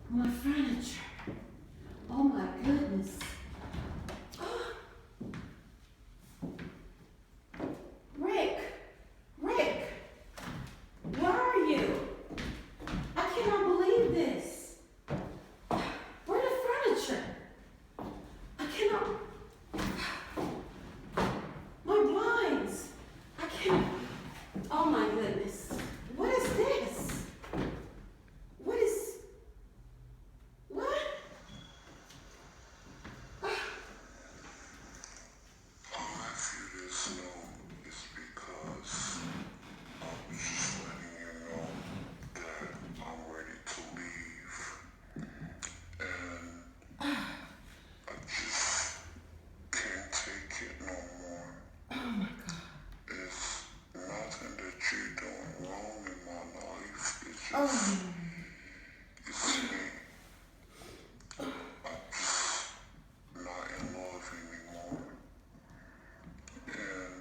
My furniture. Oh my goodness. Rick! Rick! Where are you? I cannot believe this. Where the furniture? I cannot. My blinds. I can't. Oh my goodness. What is this? What is. What? I'll ask you this note is because I'm just letting you know that I'm ready to leave. And I just can't take it no more. Oh my God. It's nothing that you're doing wrong in my life. It's just, Oh. it's me. I'm just not in love anymore. And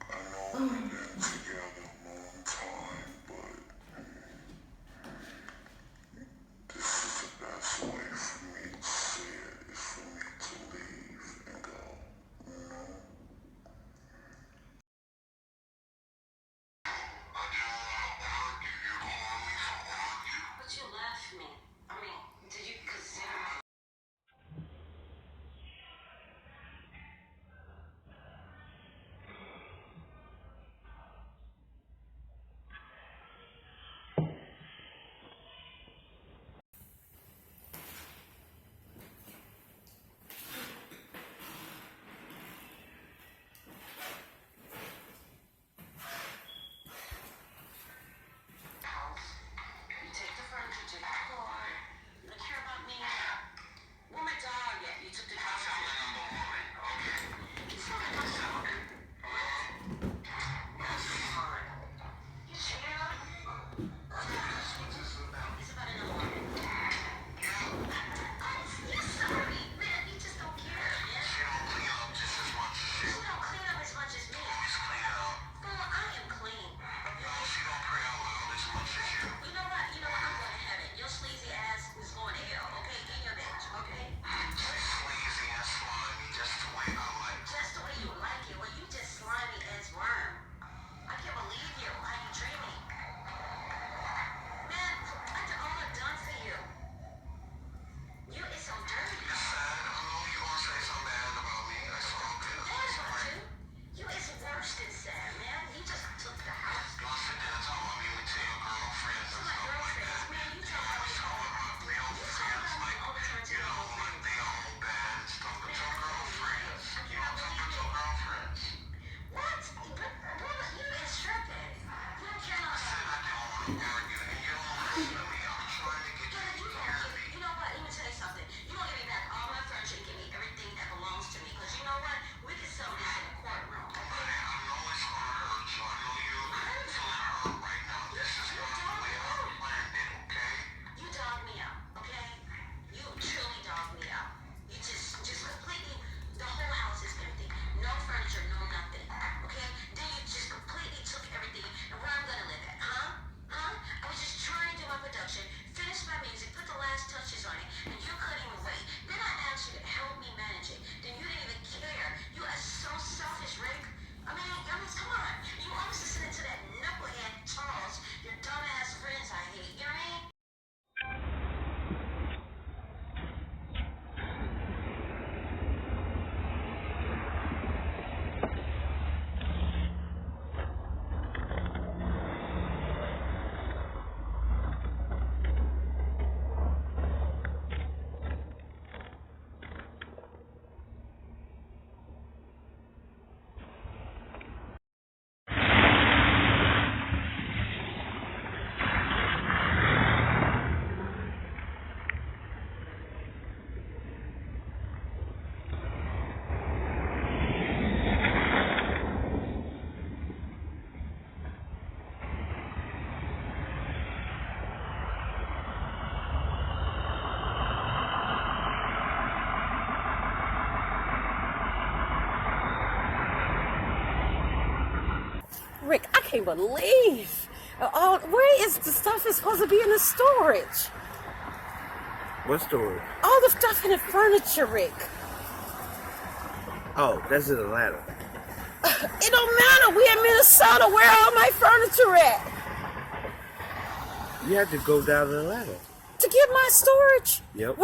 I know we've been together a long time, but this is the best way for me to say it, is for me to leave and go, you know? I didn't want to argue. You don't want me to argue. But you left me. I mean, did you consider me? House. You take the furniture, take the car. You don't care about me. Where my dog at? You took the dog. You still got my dog. That's fine. You cheated on me? What's this about? It's about another woman. You're sorry. Man, you just don't care. Yeah? She don't clean up just as much as you. You don't clean up as much as me. Always clean up. Well, I am clean. No, she don't pray out loud as much as you. You know what? You know what? I'm going to heaven. Your sleazy ass is going to hell, okay? In your bitch, okay? She's sleazy and slimy, just the way I like. Just the way you like it. Well, you just slimy as worm. I can't believe you. How you treat me. Man, after all I've done for you, you is so dirty. It's sad. I know you gonna say something bad about me. That's all good. Mad I'm about sorry. you. You is worse than sad, man. You just took the house. You wanna sit there and talk about me with your girlfriends To and my stuff like girlfriends, that? man, you You talk about always me. talk about male You talk friends about me like, all the time to you my know, like girlfriends. they all bad and stuff. But your girlfriends, you I don't talk cannot about believe your it. girlfriends. What? But, brother, you is tripping. You don't care I about said I didn't want to argue, and you don't listen to me. I'm trying to get you Brother, to you hear gonna me. give, you know what? Let me tell you something. You gonna give me back all my furniture and give me everything that belongs to me. Cause you know what? We can settle this in a courtroom. Honey, Okay? I know it's gonna hurt you. I know you're feeling hurt right now. This is not the way I planned it, okay? You dog me out, okay? You truly dog me out. You just completely, the whole house is empty. No furniture, no nothing. Okay? Then you just completely took everything. And where I'm gonna live at, huh? Huh? I was just trying to do my production, finish my music, put the last touches on it, and you couldn't even wait. Then I asked you to help me manage it. Then you didn't even care. You are so selfish, Rick. I mean, come on. You always listening to that knucklehead Charles, your dumbass friends I hate. You know what I mean? Rick, I can't believe Where is the stuff is supposed to be in the storage? What story? All the stuff in the furniture, Rick. Oh, that's in Atlanta. It don't matter. We in Minnesota. Where all my furniture at? You have to go down to Atlanta. To get my storage? Yep.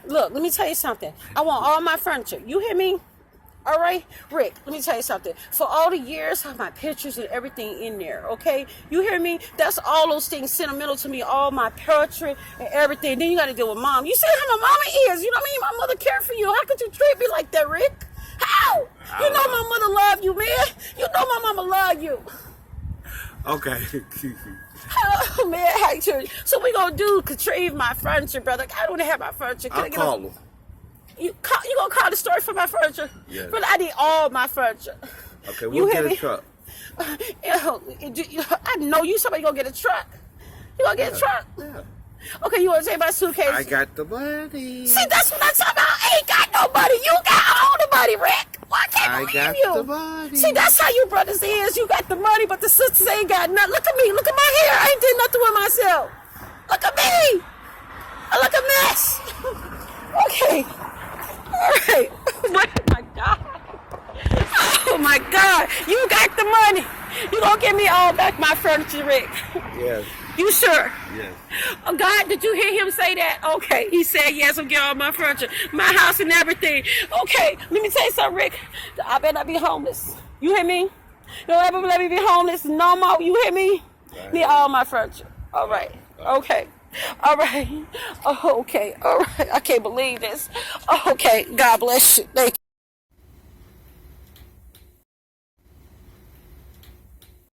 Look, let me tell you something. I want all my furniture. You hear me? All right? Rick, let me tell you something. For all the years, I have my pictures and everything in there, okay? You hear me? That's all those things sentimental to me, all my portrait and everything. Then you got to deal with mom. You see how my mama is. You know what I mean? My mother cared for you. How could you treat me like that, Rick? How? You know my mother loved you, man. You know my mama loved you. Okay. Oh, man, I hate you. So we gonna do retrieve my furniture, brother. I don't have my furniture. Can I I'll get call them. You gonna call the store for my furniture? Yes. But I need all my furniture. Okay, You we'll hear get a me? truck. I know you. Somebody gonna get a truck. You gonna get a truck? Yeah. Okay, you wanna take my suitcase? I got the money. See, that's what I'm talking about. I ain't got no money. You got all the money, Rick. Why can't I believe got you? the money. See, that's how you brothers is. You got the money, but the sisters ain't got nothing. Look at me. Look at my hair. I ain't did nothing with myself. Look at me. I look a mess. Okay. All right. Oh, my God. Oh, my God. You got the money. You gonna give me all back my furniture, Rick. Yes. You sure? Yes. Oh, God, did you hear him say that? Okay, he said yes, I'll get all my furniture, my house and everything. Okay, let me tell you something, Rick. I better not be homeless. You hear me? Don't ever let me be homeless no more. You hear me? Need all my furniture. All right. Okay. All right. Oh, okay. All right. I can't believe this. Okay. God bless you. Thank you.